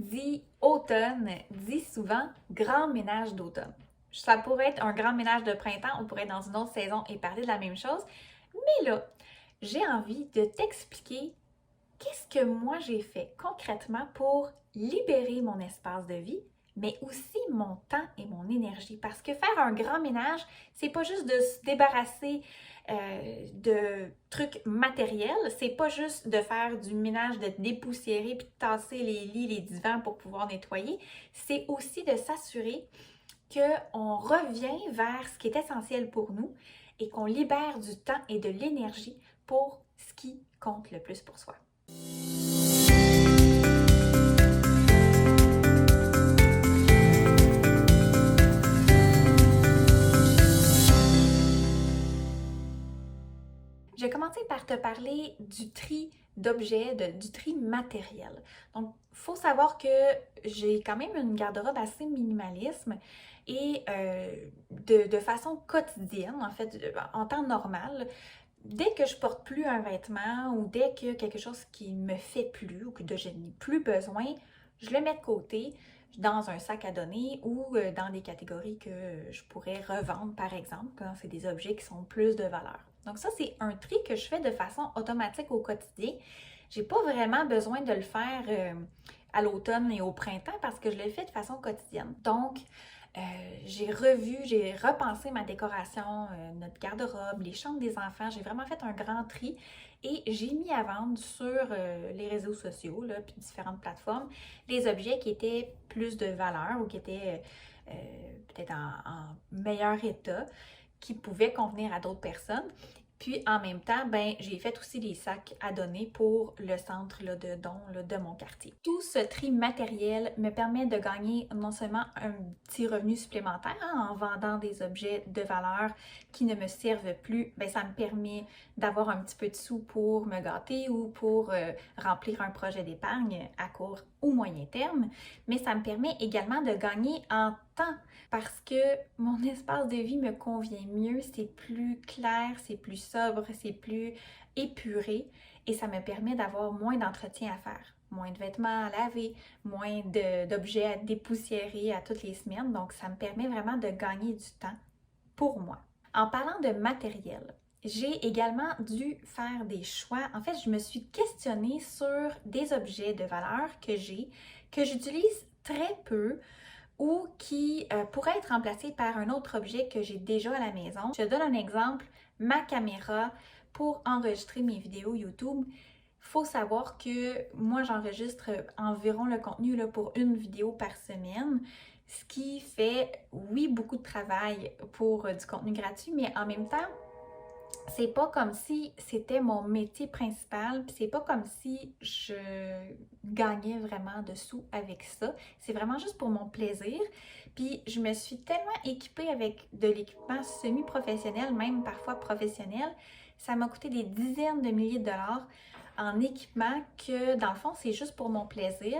dit automne dit souvent grand ménage d'automne. Ça pourrait être un grand ménage de printemps, on pourrait être dans une autre saison et parler de la même chose. Mais là, j'ai envie de t'expliquer qu'est-ce que moi j'ai fait concrètement pour libérer mon espace de vie, mais aussi mon temps et mon énergie. Parce que faire un grand ménage, c'est pas juste de se débarrasser de trucs matériels, c'est pas juste de faire du ménage, de dépoussiérer puis de tasser les lits, les divans pour pouvoir nettoyer, c'est aussi de s'assurer qu'on revient vers ce qui est essentiel pour nous et qu'on libère du temps et de l'énergie pour ce qui compte le plus pour soi. Je vais commencer par te parler du tri d'objets, du tri matériel. Donc, il faut savoir que j'ai quand même une garde-robe assez minimaliste et de façon quotidienne, en fait, en temps normal, dès que je porte plus un vêtement ou dès qu'il y a quelque chose qui me fait plus ou que je n'ai plus besoin, je le mets de côté dans un sac à donner ou dans des catégories que je pourrais revendre, par exemple, quand c'est des objets qui sont plus de valeur. Donc ça, c'est un tri que je fais de façon automatique au quotidien. J'ai pas vraiment besoin de le faire à l'automne et au printemps parce que je le fais de façon quotidienne. Donc, j'ai repensé ma décoration, notre garde-robe, les chambres des enfants. J'ai vraiment fait un grand tri et j'ai mis à vendre sur les réseaux sociaux, là, puis différentes plateformes, les objets qui étaient plus de valeur ou qui étaient peut-être en meilleur état, qui pouvaient convenir à d'autres personnes. Puis en même temps, ben, j'ai fait aussi des sacs à donner pour le centre là, de dons là, de mon quartier. Tout ce tri matériel me permet de gagner non seulement un petit revenu supplémentaire en vendant des objets de valeur qui ne me servent plus, ben, ça me permet d'avoir un petit peu de sous pour me gâter ou pour remplir un projet d'épargne à court ou moyen terme, mais ça me permet également de gagner en temps parce que mon espace de vie me convient mieux, c'est plus clair, c'est plus sobre, c'est plus épuré et ça me permet d'avoir moins d'entretien à faire, moins de vêtements à laver, moins d'objets à dépoussiérer à toutes les semaines. Donc, ça me permet vraiment de gagner du temps pour moi. En parlant de matériel, j'ai également dû faire des choix. En fait, je me suis questionnée sur des objets de valeur que j'utilise très peu ou qui pourraient être remplacés par un autre objet que j'ai déjà à la maison. Je te donne un exemple, ma caméra pour enregistrer mes vidéos YouTube. Il faut savoir que moi, j'enregistre environ le contenu là, pour une vidéo par semaine, ce qui fait, oui, beaucoup de travail pour du contenu gratuit, mais en même temps, c'est pas comme si c'était mon métier principal, puis c'est pas comme si je gagnais vraiment de sous avec ça. C'est vraiment juste pour mon plaisir. Puis je me suis tellement équipée avec de l'équipement semi-professionnel, même parfois professionnel, ça m'a coûté des dizaines de milliers de dollars en équipement que dans le fond, c'est juste pour mon plaisir.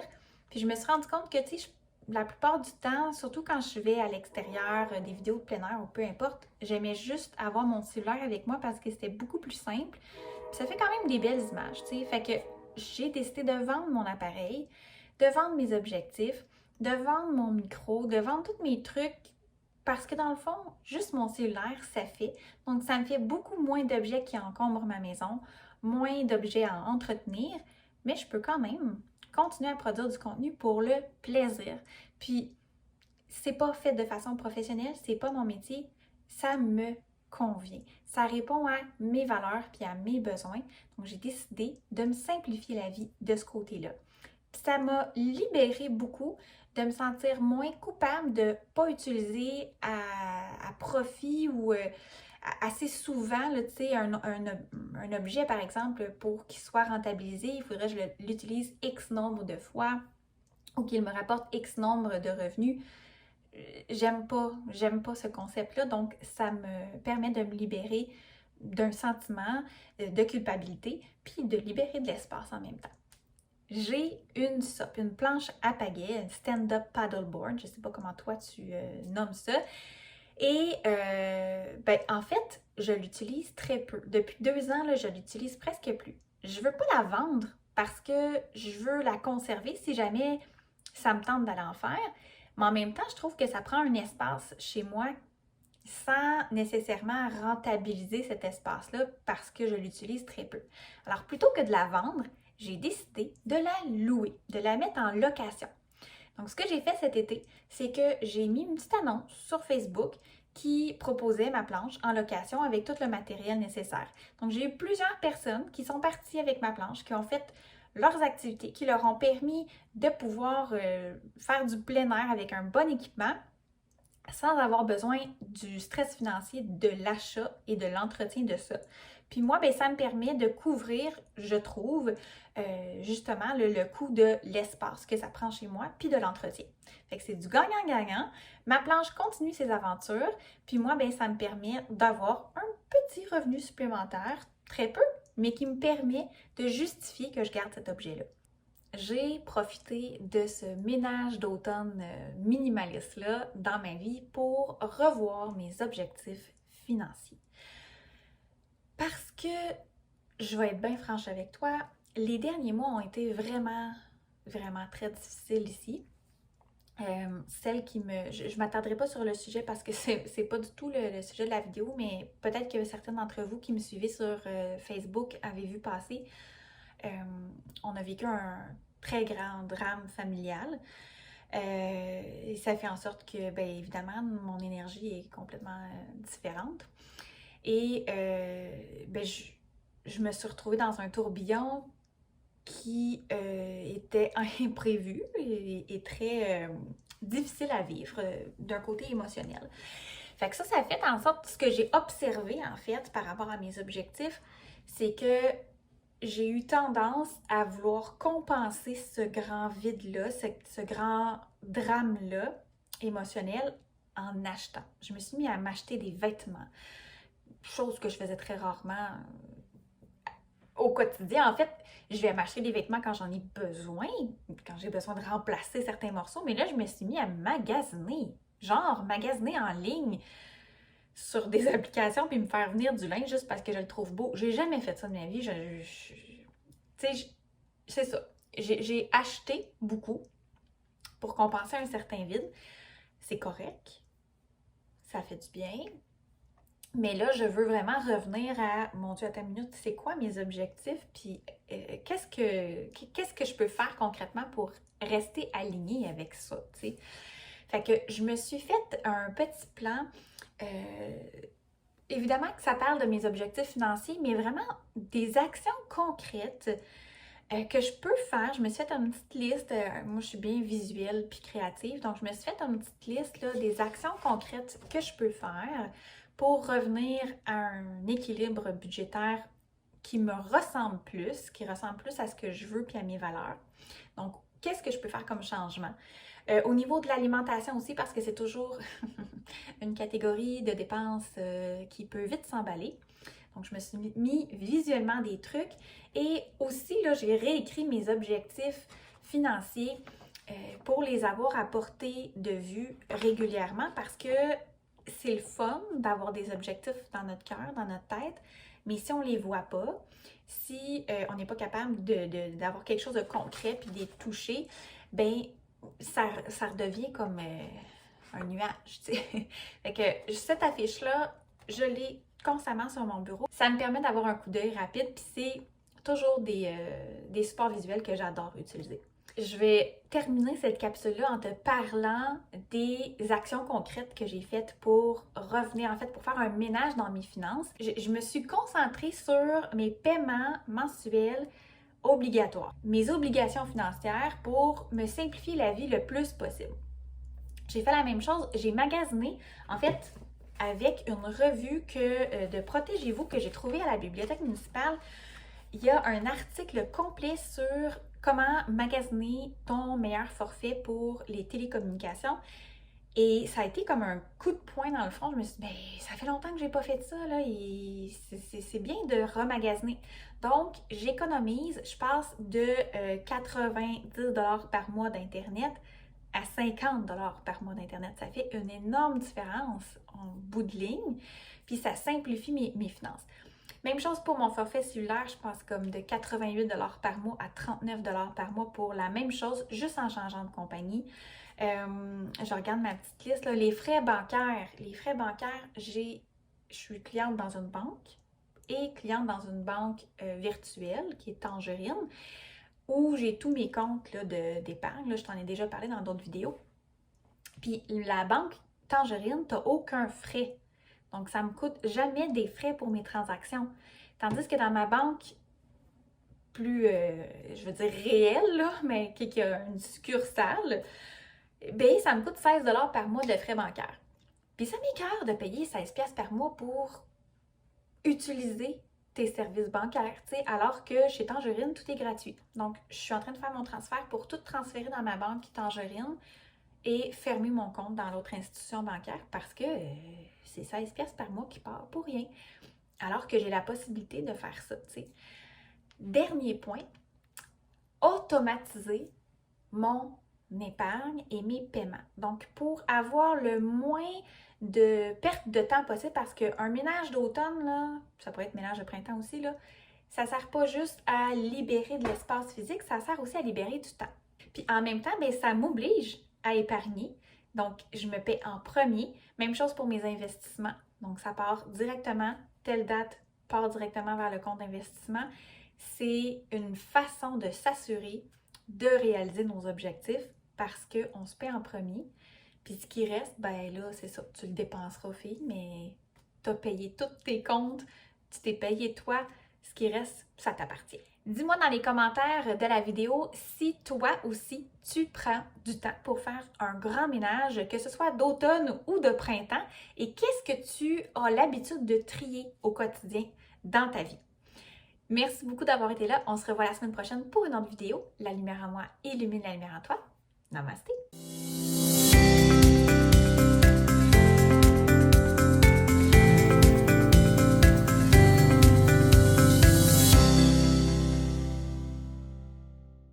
Puis je me suis rendu compte que, tu sais, la plupart du temps, surtout quand je vais à l'extérieur, des vidéos de plein air ou peu importe, j'aimais juste avoir mon cellulaire avec moi parce que c'était beaucoup plus simple. Puis ça fait quand même des belles images, tu sais. Fait que j'ai décidé de vendre mon appareil, de vendre mes objectifs, de vendre mon micro, de vendre tous mes trucs parce que dans le fond, juste mon cellulaire, ça fait. Donc ça me fait beaucoup moins d'objets qui encombrent ma maison, moins d'objets à entretenir, mais je peux quand même continuer à produire du contenu pour le plaisir. Puis, c'est pas fait de façon professionnelle, c'est pas mon métier, ça me convient. Ça répond à mes valeurs puis à mes besoins. Donc, j'ai décidé de me simplifier la vie de ce côté-là. Puis ça m'a libérée beaucoup de me sentir moins coupable de ne pas utiliser à profit ou assez souvent, là, un objet, par exemple, pour qu'il soit rentabilisé, il faudrait que je l'utilise X nombre de fois ou qu'il me rapporte X nombre de revenus. J'aime pas ce concept-là, donc ça me permet de me libérer d'un sentiment de culpabilité, puis de libérer de l'espace en même temps. J'ai une SUP, une planche à pagaie, un stand-up paddleboard, je ne sais pas comment toi tu nommes ça. Et ben, en fait, je l'utilise très peu. Depuis 2 ans, là, je l'utilise presque plus. Je ne veux pas la vendre parce que je veux la conserver si jamais ça me tente d'aller en faire, mais en même temps, je trouve que ça prend un espace chez moi sans nécessairement rentabiliser cet espace-là parce que je l'utilise très peu. Alors, plutôt que de la vendre, j'ai décidé de la louer, de la mettre en location. Donc, ce que j'ai fait cet été, c'est que j'ai mis une petite annonce sur Facebook qui proposait ma planche en location avec tout le matériel nécessaire. Donc, j'ai eu plusieurs personnes qui sont parties avec ma planche, qui ont fait leurs activités, qui leur ont permis de pouvoir faire du plein air avec un bon équipement sans avoir besoin du stress financier de l'achat et de l'entretien de ça. Puis moi, ben, ça me permet de couvrir, je trouve, justement le coût de l'espace que ça prend chez moi, puis de l'entretien. Fait que c'est du gagnant-gagnant. Ma planche continue ses aventures, puis moi, ben, ça me permet d'avoir un petit revenu supplémentaire, très peu, mais qui me permet de justifier que je garde cet objet-là. J'ai profité de ce ménage d'automne minimaliste-là dans ma vie pour revoir mes objectifs financiers. Parce que, je vais être bien franche avec toi, les derniers mois ont été vraiment, vraiment très difficiles ici. Celle qui me... Je ne m'attarderai pas sur le sujet parce que c'est pas du tout le sujet de la vidéo, mais peut-être que certaines d'entre vous qui me suivez sur Facebook avaient vu passer. On a vécu un très grand drame familial. Et ça fait en sorte que, bien évidemment, mon énergie est complètement différente. Et ben, je me suis retrouvée dans un tourbillon qui était imprévu et très difficile à vivre d'un côté émotionnel. Fait que ça fait en sorte, ce que j'ai observé en fait par rapport à mes objectifs, c'est que j'ai eu tendance à vouloir compenser ce grand vide-là, ce grand drame-là émotionnel en achetant. Je me suis mis à m'acheter des vêtements, chose que je faisais très rarement au quotidien. En fait, je vais m'acheter des vêtements quand j'en ai besoin, quand j'ai besoin de remplacer certains morceaux, mais là, je me suis mis à magasiner, genre magasiner en ligne sur des applications puis me faire venir du linge juste parce que je le trouve beau. J'ai jamais fait ça de ma vie. Tu sais, c'est ça. J'ai acheté beaucoup pour compenser un certain vide. C'est correct. Ça fait du bien. Mais là, je veux vraiment revenir à, mon Dieu, attends une minute, c'est quoi mes objectifs? Puis qu'est-ce que je peux faire concrètement pour rester alignée avec ça, tu sais? Fait que je me suis fait un petit plan. Évidemment que ça parle de mes objectifs financiers, mais vraiment des actions concrètes que je peux faire. Je me suis fait une petite liste. Moi, je suis bien visuelle puis créative. Donc, je me suis fait une petite liste là, des actions concrètes que je peux faire pour revenir à un équilibre budgétaire qui me ressemble plus, qui ressemble plus à ce que je veux puis à mes valeurs. Donc, qu'est-ce que je peux faire comme changement? Au niveau de l'alimentation aussi, parce que c'est toujours une catégorie de dépenses qui peut vite s'emballer. Donc, je me suis mis visuellement des trucs et aussi, là, j'ai réécrit mes objectifs financiers pour les avoir à portée de vue régulièrement parce que c'est le fun d'avoir des objectifs dans notre cœur, dans notre tête, mais si on ne les voit pas, si on n'est pas capable d'avoir quelque chose de concret puis de les toucher, ben ça redevient comme un nuage, tu sais. Fait que cette affiche-là, je l'ai constamment sur mon bureau. Ça me permet d'avoir un coup d'œil rapide, puis c'est toujours des supports visuels que j'adore utiliser. Je vais terminer cette capsule-là en te parlant des actions concrètes que j'ai faites pour revenir, en fait, pour faire un ménage dans mes finances. Je me suis concentrée sur mes paiements mensuels obligatoires, mes obligations financières pour me simplifier la vie le plus possible. J'ai fait la même chose, j'ai magasiné, en fait, avec une revue de Protégez-vous que j'ai trouvée à la bibliothèque municipale. Il y a un article complet sur comment magasiner ton meilleur forfait pour les télécommunications. Et ça a été comme un coup de poing dans le front. Je me suis dit, ben, ça fait longtemps que j'ai pas fait ça, là, et c'est bien de remagasiner. Donc, j'économise, je passe de 90$ par mois d'Internet à 50$ par mois d'Internet. Ça fait une énorme différence en bout de ligne, puis ça simplifie mes finances. Même chose pour mon forfait cellulaire, je pense comme de 88 par mois à 39 par mois pour la même chose, juste en changeant de compagnie. Je regarde ma petite liste, là. Les frais bancaires. Les frais bancaires, je suis cliente dans une banque et cliente dans une banque virtuelle qui est Tangerine, où j'ai tous mes comptes là, d'épargne. Là, je t'en ai déjà parlé dans d'autres vidéos. Puis la banque Tangerine, tu n'as aucun frais. Donc, ça ne me coûte jamais des frais pour mes transactions. Tandis que dans ma banque plus, je veux dire réelle, là, mais qui a une succursale, ben, ça me coûte 16 par mois de frais bancaires. Puis ça m'écoeure de payer 16 par mois pour utiliser tes services bancaires, tu sais, alors que chez Tangerine, tout est gratuit. Donc, je suis en train de faire mon transfert pour tout transférer dans ma banque Tangerine et fermer mon compte dans l'autre institution bancaire parce que c'est 16 par mois qui part pour rien. Alors que j'ai la possibilité de faire ça, tu sais. Dernier point, automatiser mon épargne et mes paiements. Donc, pour avoir le moins de perte de temps possible, parce qu'un ménage d'automne, là, ça pourrait être ménage de printemps aussi, là, ça ne sert pas juste à libérer de l'espace physique, ça sert aussi à libérer du temps. Puis en même temps, bien, ça m'oblige à épargner. Donc, je me paie en premier. Même chose pour mes investissements. Donc, ça part directement, telle date part directement vers le compte d'investissement. C'est une façon de s'assurer de réaliser nos objectifs parce qu'on se paie en premier. Puis ce qui reste, ben là, c'est ça, tu le dépenseras, fille, mais tu as payé tous tes comptes, tu t'es payé toi, ce qui reste, ça t'appartient. Dis-moi dans les commentaires de la vidéo si toi aussi tu prends du temps pour faire un grand ménage, que ce soit d'automne ou de printemps, et qu'est-ce que tu as l'habitude de trier au quotidien dans ta vie. Merci beaucoup d'avoir été là. On se revoit la semaine prochaine pour une autre vidéo. La lumière en moi illumine la lumière en toi. Namasté!